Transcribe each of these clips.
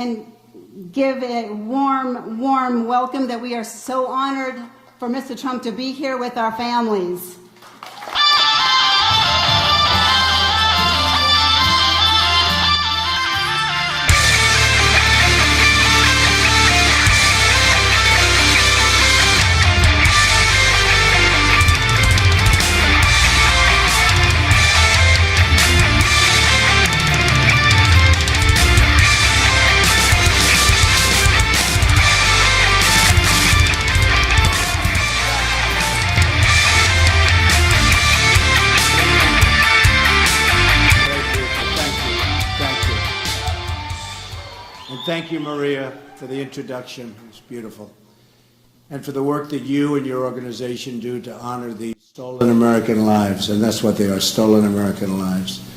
and give a warm, warm welcome that we are so honored for Mr. Trump to be here with our families. Thank you, Maria, for the introduction. It's beautiful. And for the work that you and your organization do to honor the stolen American lives, and that's what they are, stolen American lives,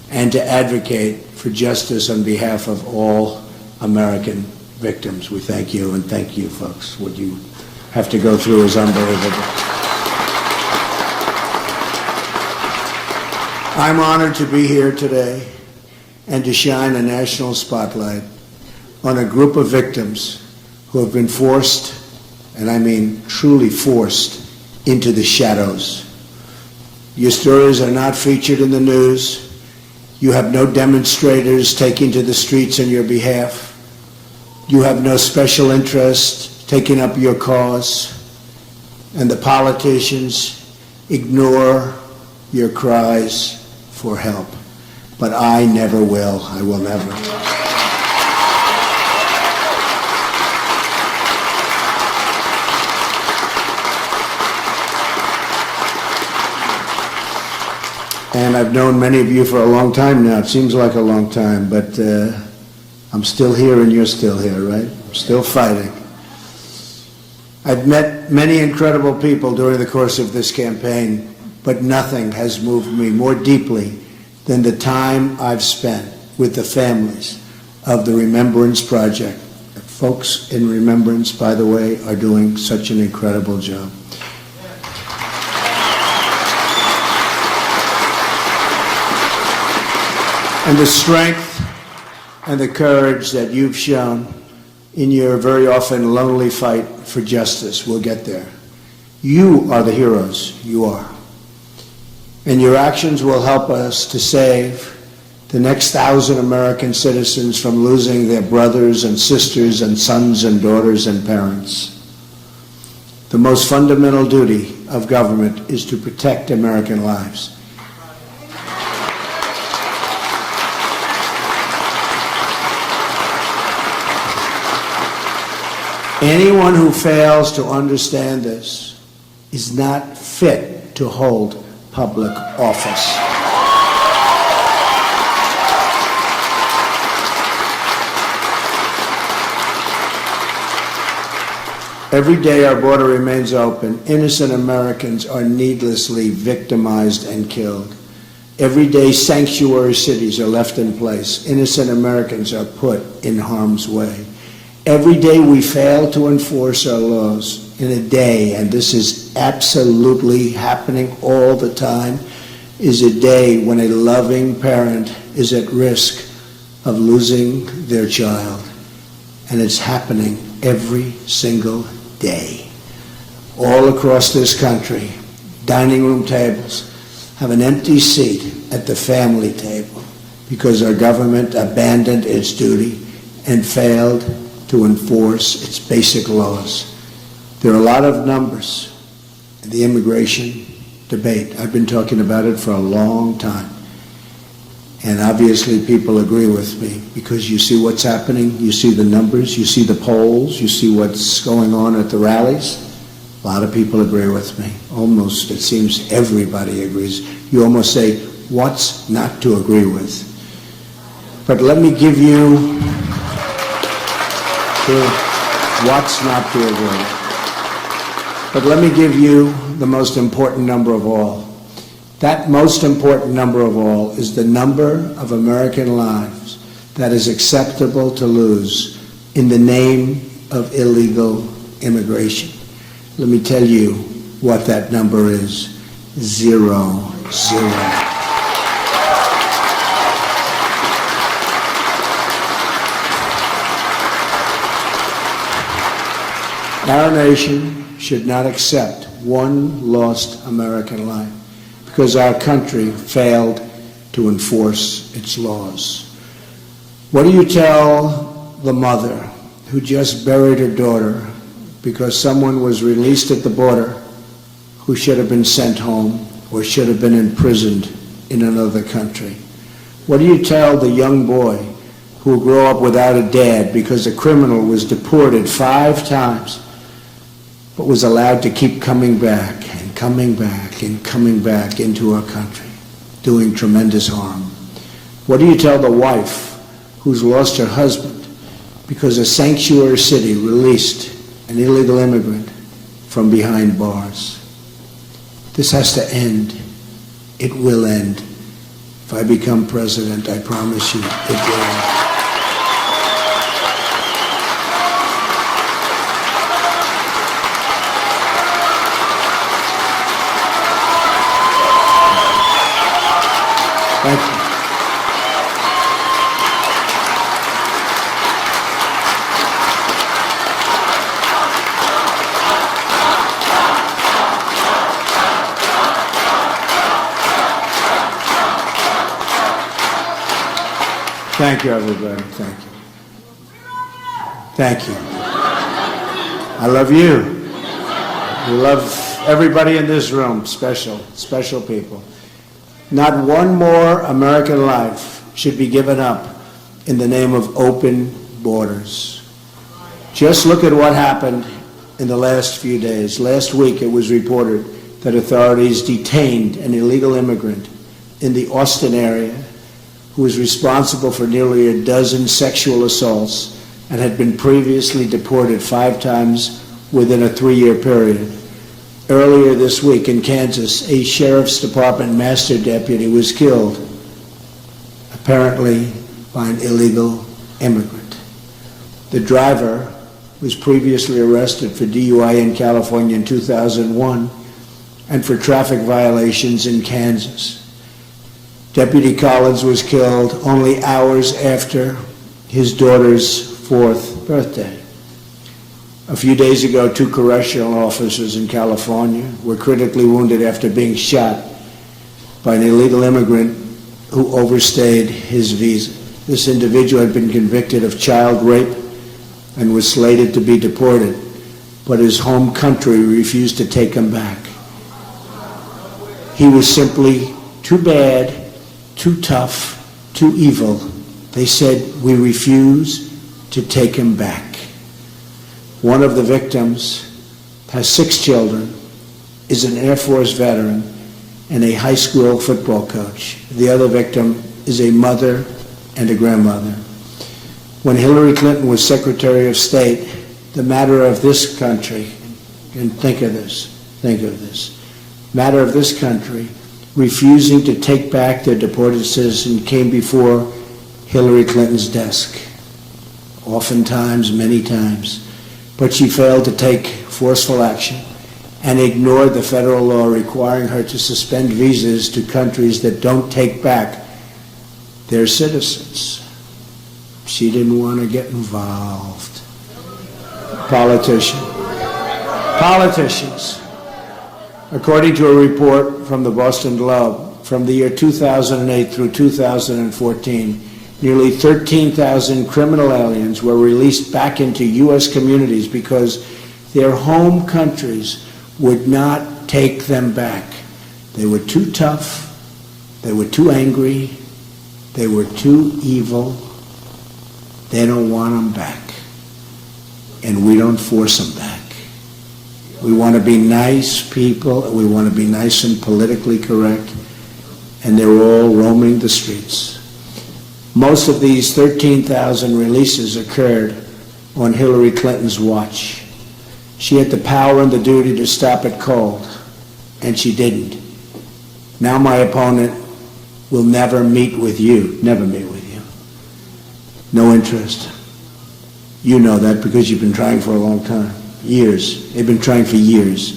and to advocate for justice on behalf of all American victims. We thank you, and thank you, folks. What you have to go through is unbelievable. I'm honored to be here today and to shine a national spotlight on a group of victims who have been forced, and I mean truly forced, into the shadows. Your stories are not featured in the news. You have no demonstrators taking to the streets on your behalf. You have no special interest taking up your cause. And the politicians ignore your cries for help. But I never will. I will never. And I've known many of you for a long time now. It seems like a long time, but I'm still here and you're still here, right? I'm still fighting. I've met many incredible people during the course of this campaign, but nothing has moved me more deeply than the time I've spent with the families of the Remembrance Project. Folks in Remembrance, by the way, are doing such an incredible job. And the strength and the courage that you've shown in your very often lonely fight for justice will get there. You are the heroes, you are. And your actions will help us to save the next 1,000 American citizens from losing their brothers and sisters and sons and daughters and parents. The most fundamental duty of government is to protect American lives. Anyone who fails to understand this is not fit to hold public office. Every day our border remains open. Innocent Americans are needlessly victimized and killed. Every day sanctuary cities are left in place. Innocent Americans are put in harm's way. Every day we fail to enforce our laws. In a day, and this is absolutely happening all the time, is a day when a loving parent is at risk of losing their child. And it's happening every single day. All across this country, dining room tables have an empty seat at the family table because our government abandoned its duty and failed to enforce its basic laws. There are a lot of numbers in the immigration debate. I've been talking about it for a long time. And obviously people agree with me because you see what's happening, you see the numbers, you see the polls, you see what's going on at the rallies. A lot of people agree with me. Almost, it seems everybody agrees. You almost say, what's not to agree with? But let me give you what's not to agree. But let me give you the most important number of all. That most important number of all is the number of American lives that is acceptable to lose in the name of illegal immigration. Let me tell you what that number is. 0, 0. Our nation should not accept one lost American life because our country failed to enforce its laws. What do you tell the mother who just buried her daughter because someone was released at the border who should have been sent home or should have been imprisoned in another country? What do you tell the young boy who will grow up without a dad because a criminal was deported 5 times but was allowed to keep coming back and coming back and coming back into our country, doing tremendous harm? What do you tell the wife who's lost her husband because a sanctuary city released an illegal immigrant from behind bars? This has to end. It will end. If I become president, I promise you it will end. Thank you. Thank you, everybody. Thank you. Thank you. I love you. I love everybody in this room. Special, special people. Not one more American life should be given up in the name of open borders. Just look at what happened in the last few days. Last week it was reported that authorities detained an illegal immigrant in the Austin area who was responsible for nearly a dozen sexual assaults and had been previously deported 5 times within a 3-year period. Earlier this week in Kansas, a sheriff's department master deputy was killed, apparently by an illegal immigrant. The driver was previously arrested for DUI in California in 2001 and for traffic violations in Kansas. Deputy Collins was killed only hours after his daughter's 4th birthday. A few days ago, 2 correctional officers in California were critically wounded after being shot by an illegal immigrant who overstayed his visa. This individual had been convicted of child rape and was slated to be deported, but his home country refused to take him back. He was simply too bad, too tough, too evil. They said, "We refuse to take him back." One of the victims has 6 children, is an Air Force veteran, and a high school football coach. The other victim is a mother and a grandmother. When Hillary Clinton was Secretary of State, the matter of this country, and think of this, matter of this country refusing to take back their deported citizen came before Hillary Clinton's desk, oftentimes, many times. But she failed to take forceful action and ignored the federal law requiring her to suspend visas to countries that don't take back their citizens. She didn't want to get involved. Politicians. According to a report from the Boston Globe, from the year 2008 through 2014, nearly 13,000 criminal aliens were released back into U.S. communities because their home countries would not take them back. They were too tough, they were too angry, they were too evil. They don't want them back. And we don't force them back. We want to be nice people, we want to be nice and politically correct, and they're all roaming the streets. Most of these 13,000 releases occurred on Hillary Clinton's watch. She had the power and the duty to stop it cold, and she didn't. Now my opponent will never meet with you, never meet with you. No interest. You know that because you've been trying for a long time. Years. They've been trying for years.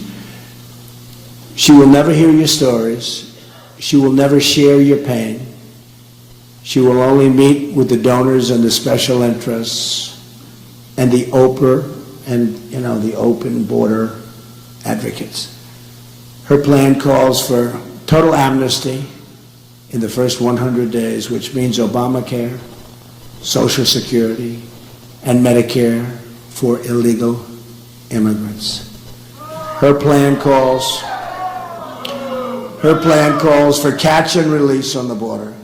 She will never hear your stories. She will never share your pain. She will only meet with the donors and the special interests and the Oprah and, the open border advocates. Her plan calls for total amnesty in the first 100 days, which means Obamacare, Social Security, and Medicare for illegal immigrants. Her plan calls for catch and release on the border,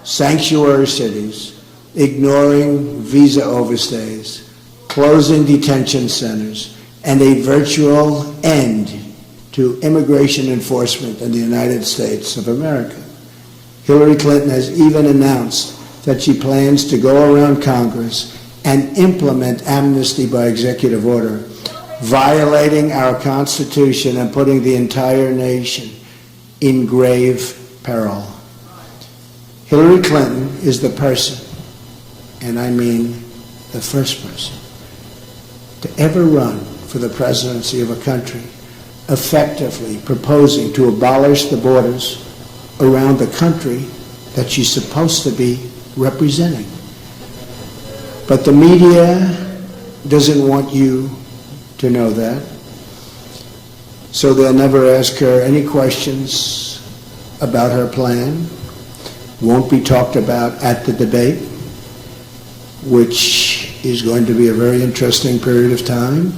sanctuary cities, ignoring visa overstays, closing detention centers, and a virtual end to immigration enforcement in the United States of America. Hillary Clinton has even announced that she plans to go around Congress and implement amnesty by executive order, violating our Constitution and putting the entire nation in grave peril. Hillary Clinton is the person, and I mean the first person, to ever run for the presidency of a country effectively proposing to abolish the borders around the country that she's supposed to be representing. But the media doesn't want you to know that, so they'll never ask her any questions about her plan. Won't be talked about at the debate, which is going to be a very interesting period of time.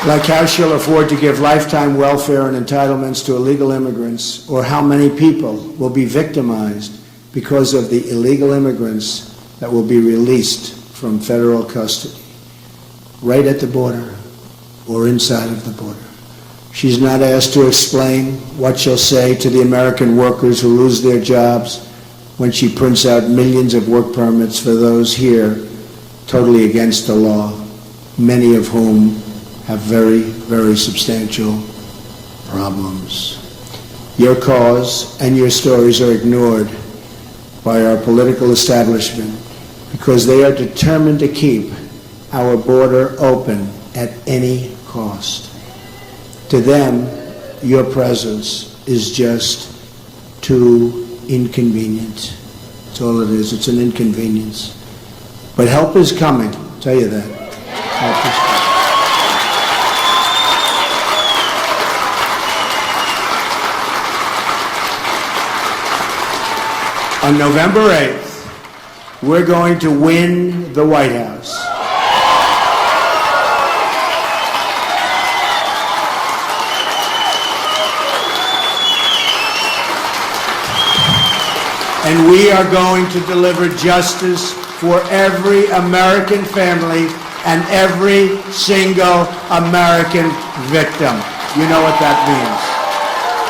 Like how she'll afford to give lifetime welfare and entitlements to illegal immigrants, or how many people will be victimized because of the illegal immigrants that will be released from federal custody, right at the border or inside of the border. She's not asked to explain what she'll say to the American workers who lose their jobs when she prints out millions of work permits for those here totally against the law, many of whom have very, very substantial problems. Your cause and your stories are ignored by our political establishment because they are determined to keep our border open at any cost. To them, your presence is just too inconvenient. That's all it is. It's an inconvenience. But help is coming, I'll tell you that. Help is coming. On November 8th, we're going to win the White House. And we are going to deliver justice for every American family and every single American victim. You know what that means.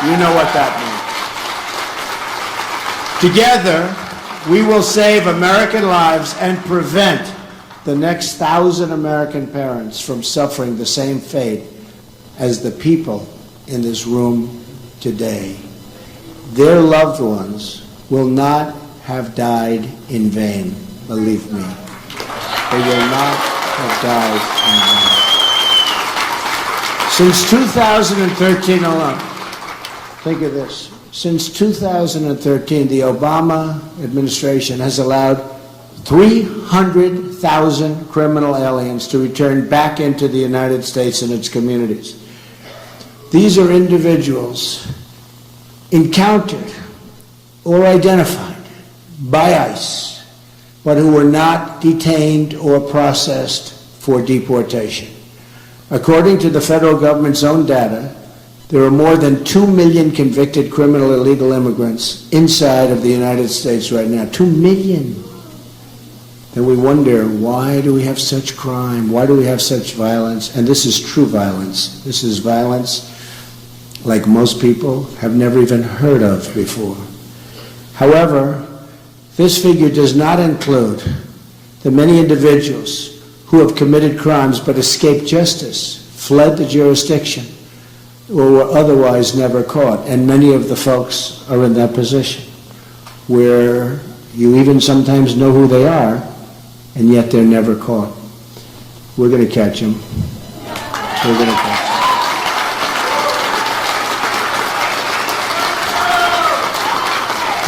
You know what that means. Together, we will save American lives and prevent the next 1,000 American parents from suffering the same fate as the people in this room today. Their loved ones will not have died in vain, believe me. They will not have died in vain. Since 2013 alone, think of this. Since 2013, the Obama administration has allowed 300,000 criminal aliens to return back into the United States and its communities. These are individuals encountered or identified by ICE, but who were not detained or processed for deportation. According to the federal government's own data, there are more than 2 million convicted criminal illegal immigrants inside of the United States right now. 2 million. And we wonder, why do we have such crime? Why do we have such violence? And this is true violence. This is violence like most people have never even heard of before. However, this figure does not include the many individuals who have committed crimes but escaped justice, fled the jurisdiction, or were otherwise never caught. And many of the folks are in that position where you even sometimes know who they are, and yet they're never caught. We're going to catch them. We're going to catch them.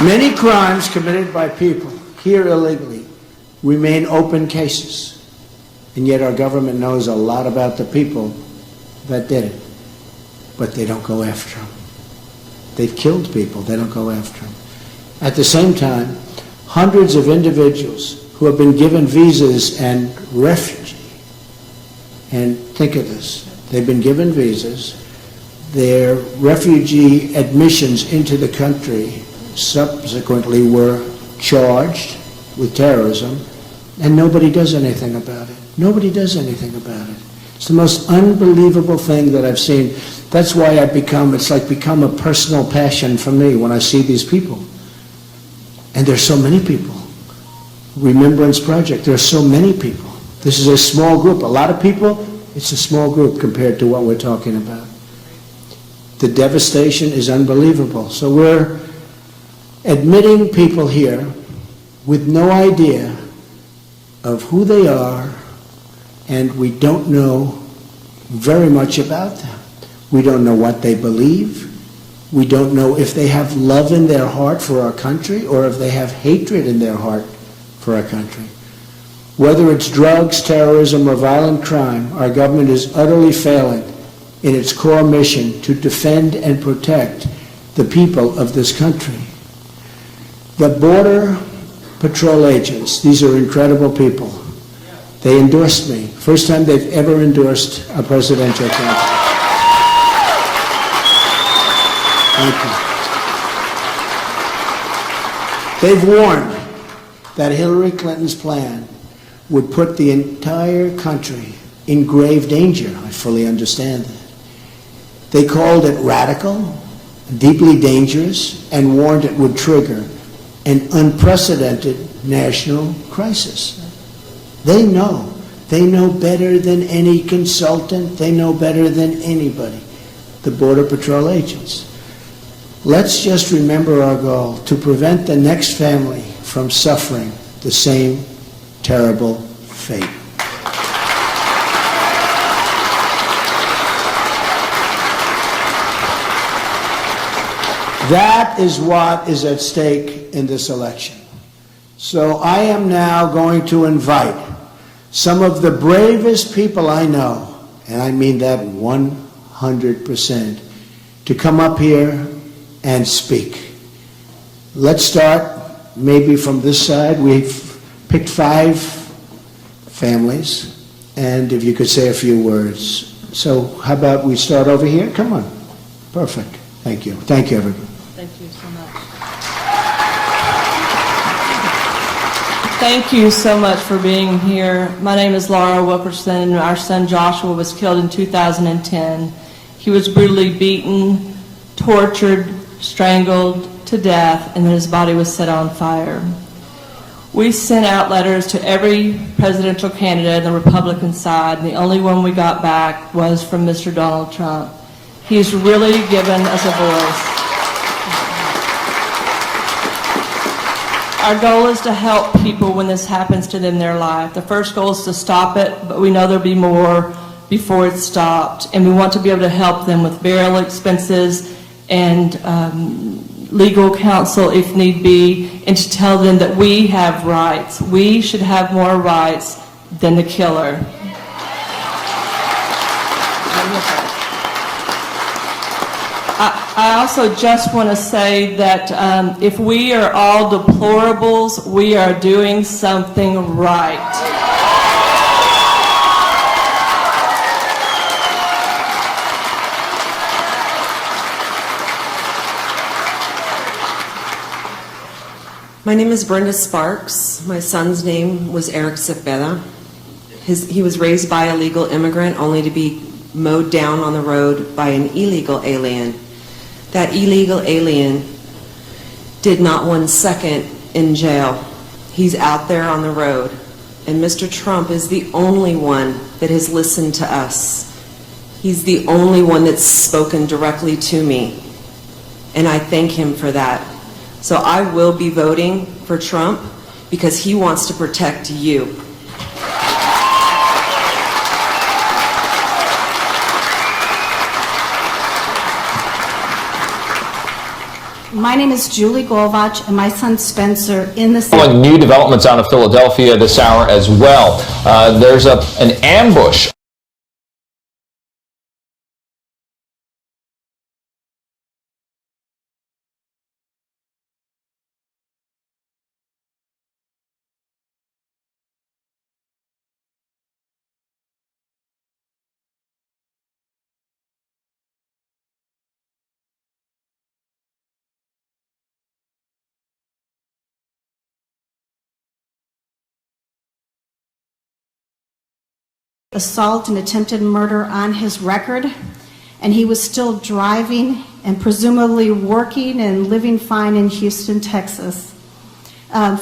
Many crimes committed by people here illegally remain open cases, and yet our government knows a lot about the people that did it, but they don't go after them. They've killed people, they don't go after them. At the same time, hundreds of individuals who have been given visas and refugee, and think of this, they've been given visas, their refugee admissions into the country subsequently were charged with terrorism, and nobody does anything about it. Nobody does anything about it. It's the most unbelievable thing that I've seen. That's why it's like become a personal passion for me when I see these people. And there's so many people. Remembrance Project, there are so many people. This is a small group. A lot of people, it's a small group compared to what we're talking about. The devastation is unbelievable. So we're admitting people here with no idea of who they are, and we don't know very much about them. We don't know what they believe. We don't know if they have love in their heart for our country or if they have hatred in their heart for our country. Whether it's drugs, terrorism, or violent crime, our government is utterly failing in its core mission to defend and protect the people of this country. The Border Patrol agents, these are incredible people. They endorsed me. First time they've ever endorsed a presidential candidate. Thank you. They've warned that Hillary Clinton's plan would put the entire country in grave danger. I fully understand that. They called it radical, deeply dangerous, and warned it would trigger an unprecedented national crisis. They know better than any consultant, they know better than anybody, the Border Patrol agents. Let's just remember our goal, to prevent the next family from suffering the same terrible fate. That is what is at stake in this election. So I am now going to invite some of the bravest people I know, and I mean that 100%, to come up here and speak. Let's start maybe from this side. We've picked 5 families, and if you could say a few words. So how about we start over here? Come on. Perfect. Thank you. Thank you, everybody. Thank you so much. Thank you so much for being here. My name is Laura Wilkerson. Our son Joshua was killed in 2010. He was brutally beaten, tortured, strangled to death, and then his body was set on fire. We sent out letters to every presidential candidate on the Republican side, and the only one we got back was from Mr. Donald Trump. He's really given us a voice. Our goal is to help people when this happens to them in their life. The first goal is to stop it, but we know there'll be more before it's stopped. And we want to be able to help them with burial expenses and legal counsel if need be, and to tell them that we have rights. We should have more rights than the killer. I also just want to say that if we are all deplorables, we are doing something right. My name is Brenda Sparks. My son's name was Eric Cepeda. He was raised by a legal immigrant only to be mowed down on the road by an illegal alien. That illegal alien did not 1 second in jail. He's out there on the road. And Mr. Trump is the only one that has listened to us. He's the only one that's spoken directly to me. And I thank him for that. So I will be voting for Trump because he wants to protect you. My name is Julie Golvach, and my son Spencer in the Following new developments out of Philadelphia this hour as well. There's an ambush. assault and attempted murder on his record, and he was still driving and presumably working and living fine in Houston, Texas.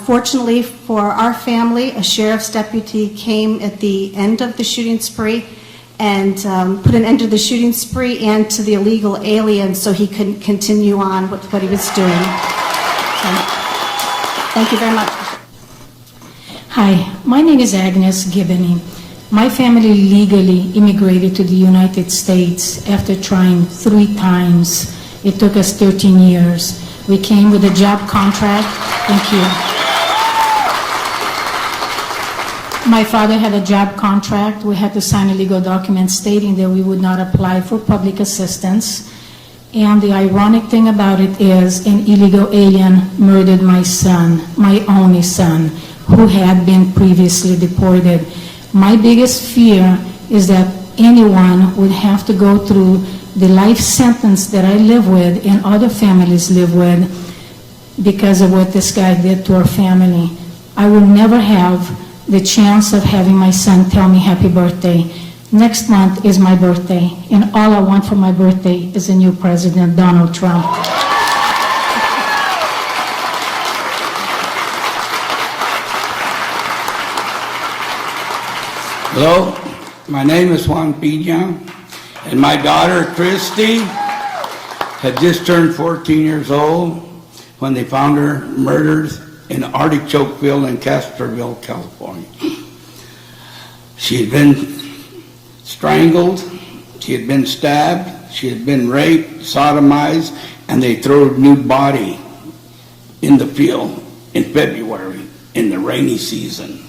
Fortunately for our family, a sheriff's deputy came at the end of the shooting spree and put an end to the shooting spree and to the illegal alien so he could continue on with what he was doing. So, thank you very much. Hi, my name is Agnes Gibney. My family legally immigrated to the United States after trying 3 times. It took us 13 years. We came with a job contract. Thank you. My father had a job contract. We had to sign a legal document stating that we would not apply for public assistance. And the ironic thing about it is an illegal alien murdered my son, my only son, who had been previously deported. My biggest fear is that anyone would have to go through the life sentence that I live with and other families live with because of what this guy did to our family. I will never have the chance of having my son tell me happy birthday. Next month is my birthday, and all I want for my birthday is a new president, Donald Trump. Hello, my name is Juan Pina, and my daughter Christy had just turned 14 years old when they found her murdered in Artichokeville in Castroville, California. She had been strangled, she had been stabbed, she had been raped, sodomized, and they threw a nude body in the field in February in the rainy season.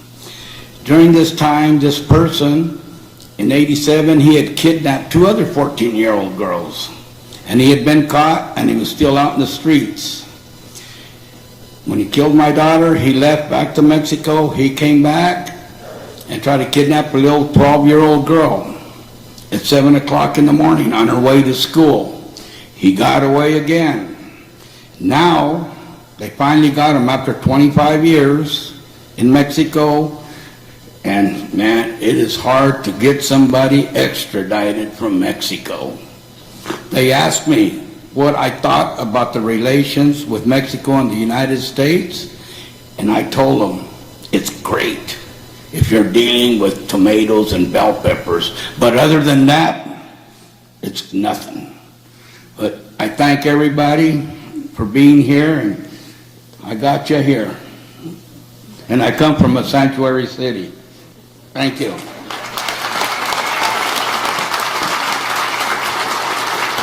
During this time, this person, in '87, he had kidnapped 2 other 14-year-old girls. And he had been caught, and he was still out in the streets. When he killed my daughter, he left back to Mexico. He came back and tried to kidnap a little 12-year-old girl at 7 o'clock in the morning on her way to school. He got away again. Now, they finally got him after 25 years in Mexico. And man, it is hard to get somebody extradited from Mexico. They asked me what I thought about the relations with Mexico and the United States, and I told them it's great if you're dealing with tomatoes and bell peppers, but other than that, it's nothing. But I thank everybody for being here, and I got you here. And I come from a sanctuary city. Thank you.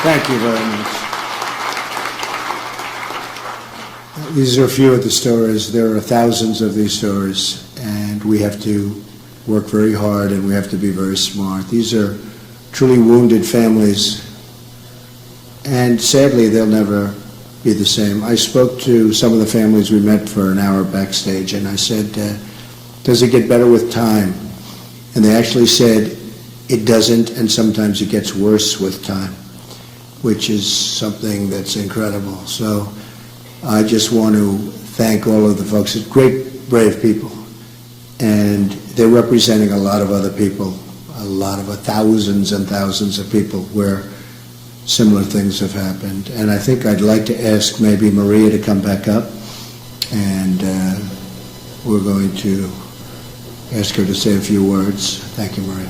Thank you very much. These are a few of the stories. There are thousands of these stories, and we have to work very hard and we have to be very smart. These are truly wounded families, and sadly they'll never be the same. I spoke to some of the families we met for an hour backstage, and I said, does it get better with time? And they actually said, it doesn't, and sometimes it gets worse with time, which is something that's incredible. So I just want to thank all of the folks. It's great, brave people. And they're representing a lot of other people, a lot of thousands and thousands of people where similar things have happened. And I think I'd like to ask maybe Maria to come back up, and we're going to ask her to say a few words. Thank you, Maria.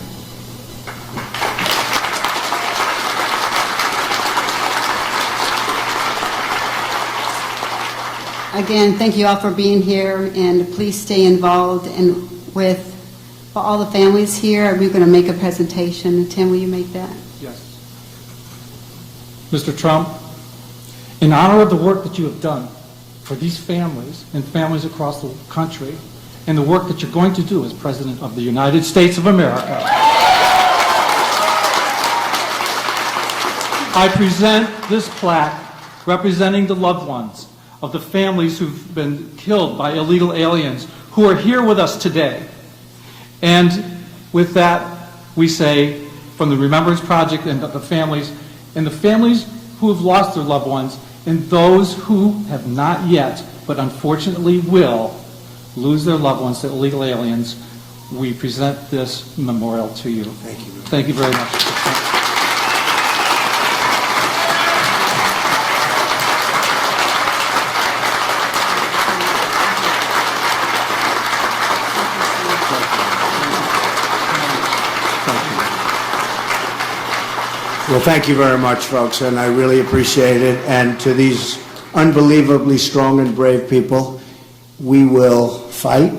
Again, thank you all for being here, and please stay involved. And with all the families here, we're going to make a presentation. Tim, will you make that? Yes. Mr. Trump, In honor of the work that you have done for these families and families across the country, and the work that you're going to do as President of the United States of America, I present this plaque representing the loved ones of the families who've been killed by illegal aliens who are here with us today. And with that, we say, from the Remembrance Project and the families who have lost their loved ones, and those who have not yet, but unfortunately will, lose their loved ones to illegal aliens, we present this memorial to you. Thank you. Thank you very much. Well, thank you very much, folks, and I really appreciate it. And to these unbelievably strong and brave people, we will fight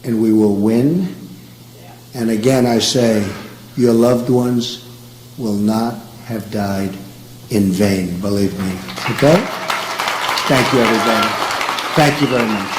and we will win. And again, I say, your loved ones will not have died in vain, believe me. Okay? Thank you, everybody. Thank you very much.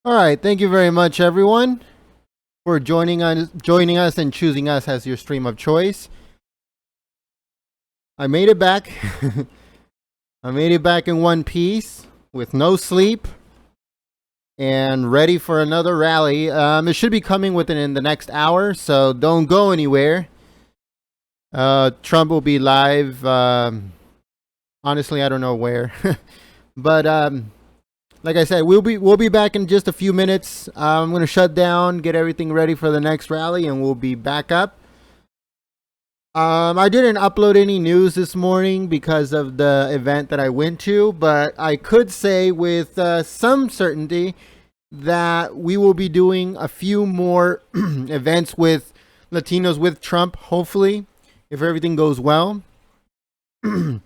All right, thank you very much, everyone, for joining us and choosing us as your stream of choice. I made it back. I made it back in one piece with no sleep and ready for another rally. It should be coming within the next hour, so don't go anywhere. Trump will be live. Honestly, I don't know where, but like I said, we'll be back in just a few minutes. I'm going to shut down, get everything ready for the next rally, and we'll be back up. I didn't upload any news this morning because of the event that I went to, but I could say with some certainty that we will be doing a few more events with Latinos with Trump, hopefully, if everything goes well. And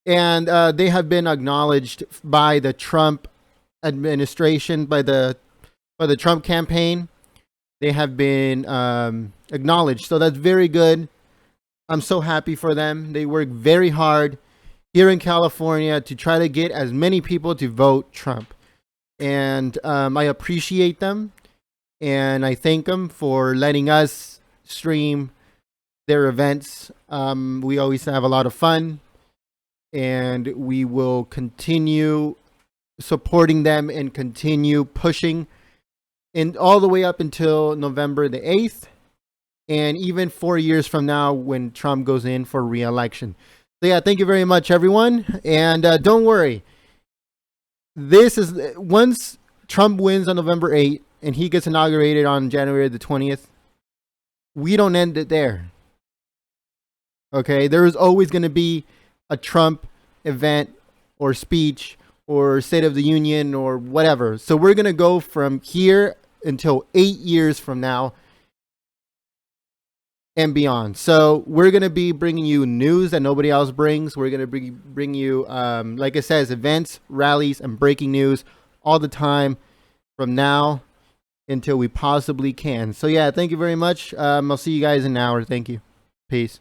they have been acknowledged by the Trump administration, by the Trump campaign. They have been acknowledged, so that's very good. I'm so happy for them. They work very hard here in California to try to get as many people to vote Trump, and I appreciate them, and I thank them for letting us stream their events. We always have a lot of fun, and we will continue supporting them and continue pushing and all the way up until November the 8th, and even 4 years from now when Trump goes in for re-election. So yeah, thank you very much, everyone. And don't worry, this is once Trump wins on November 8th and he gets inaugurated on January the 20th, we don't end it there. Okay, there is always going to be a Trump event or speech or State of the Union or whatever. So we're going to go from here until 8 years from now and beyond. So we're going to be bringing you news that nobody else brings. We're going to bring you, like it says, events, rallies, and breaking news all the time from now until we possibly can. So yeah, thank you very much. I'll see you guys in an hour. Thank you. Peace.